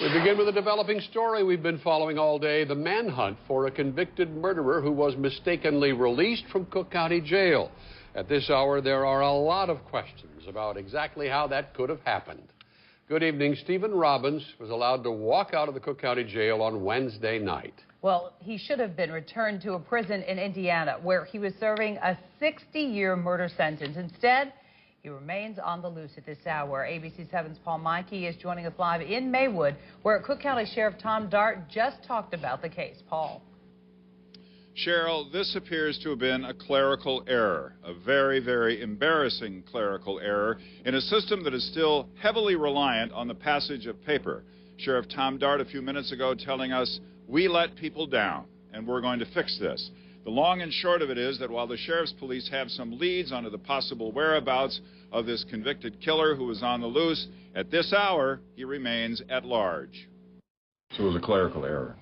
We begin with a developing story we've been following all day, the manhunt for a convicted murderer who was mistakenly released from Cook County Jail. At this hour, there are a lot of questions about exactly how that could have happened. Good evening. Stephen Robbins was allowed to walk out of the Cook County Jail on Wednesday night. Well, he should have been returned to a prison in Indiana where he was serving a 60-year murder sentence. Instead, he remains on the loose at this hour. ABC 7's Paul Meinke is joining us live in Maywood, where Cook County Sheriff Tom Dart just talked about the case. Paul. Cheryl, this appears to have been a clerical error, a very, very embarrassing clerical error in a system that is still heavily reliant on the passage of paper. Sheriff Tom Dart a few minutes ago telling us, we let people down, and we're going to fix this. The long and short of it is that while the sheriff's police have some leads onto the possible whereabouts of this convicted killer who was on the loose, at this hour, he remains at large. So it was a clerical error.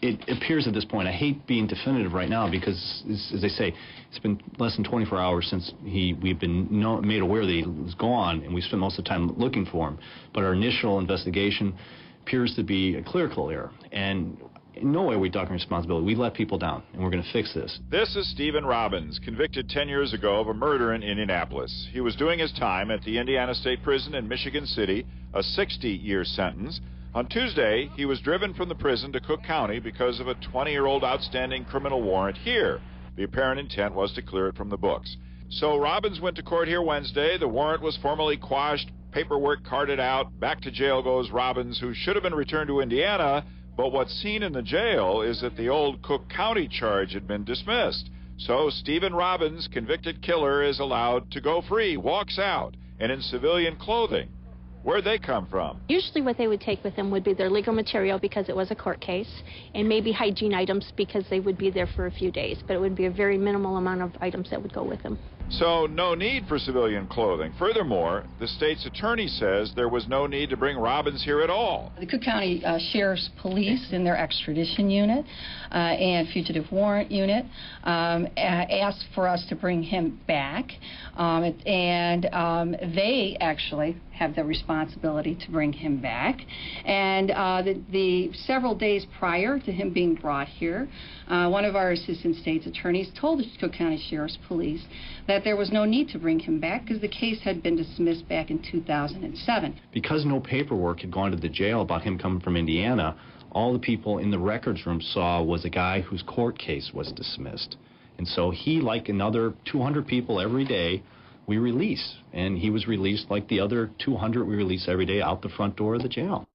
It appears at this point, I hate being definitive right now because, as they say, it's been less than 24 hours since we've been made aware that he was gone, and we spent most of the time looking for him. But our initial investigation appears to be a clerical error. And in no way are we talking responsibility. We let people down, and we're going to fix this. This is Stephen Robbins, convicted 10 years ago of a murder in Indianapolis. He was doing his time at the Indiana State Prison in Michigan City, a 60-year sentence. On Tuesday, he was driven from the prison to Cook County because of a 20-year-old outstanding criminal warrant here. The apparent intent was to clear it from the books. So Robbins went to court here Wednesday. The warrant was formally quashed, paperwork carted out. Back to jail goes Robbins, who should have been returned to Indiana. But what's seen in the jail is that the old Cook County charge had been dismissed. So Stephen Robbins, convicted killer, is allowed to go free, walks out, and in civilian clothing. Where'd they come from? Usually what they would take with them would be their legal material because it was a court case, and maybe hygiene items because they would be there for a few days, but it would be a very minimal amount of items that would go with them. So no need for civilian clothing. Furthermore, the state's attorney says there was no need to bring Robbins here at all. The Cook County Sheriff's Police in their extradition unit and fugitive warrant unit asked for us to bring him back, and they actually have the responsibility to bring him back. And the several days prior to him being brought here, one of our assistant state's attorneys told the Cook County Sheriff's Police that there was no need to bring him back because the case had been dismissed back in 2007. Because no paperwork had gone to the jail about him coming from Indiana, all the people in the records room saw was a guy whose court case was dismissed. And so he, like another 200 people every day, we release. And he was released like the other 200 we release every day out the front door of the jail.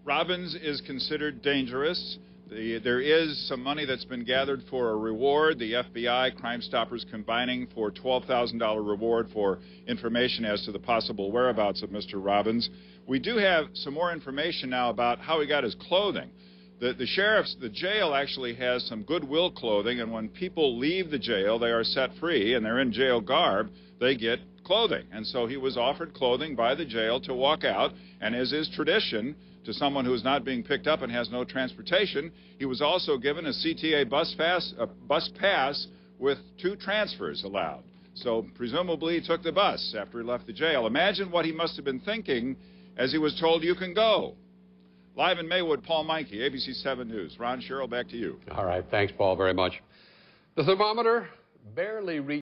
Robbins is considered dangerous. There is some money that's been gathered for a reward. The FBI, Crime Stoppers combining for a $12,000 reward for information as to the possible whereabouts of Mr. Robbins. We do have some more information now about how he got his clothing. The jail actually has some Goodwill clothing, and when people leave the jail, they are set free, and they're in jail garb, they get clothing. And so he was offered clothing by the jail to walk out, and as is tradition, to someone who is not being picked up and has no transportation, he was also given a CTA bus pass with 2 transfers allowed. So presumably he took the bus after he left the jail. Imagine what he must have been thinking as he was told, you can go. Live in Maywood, Paul Meinke, ABC 7 News. Ron, Cheryl, back to you. All right. Thanks, Paul, very much. The thermometer barely reached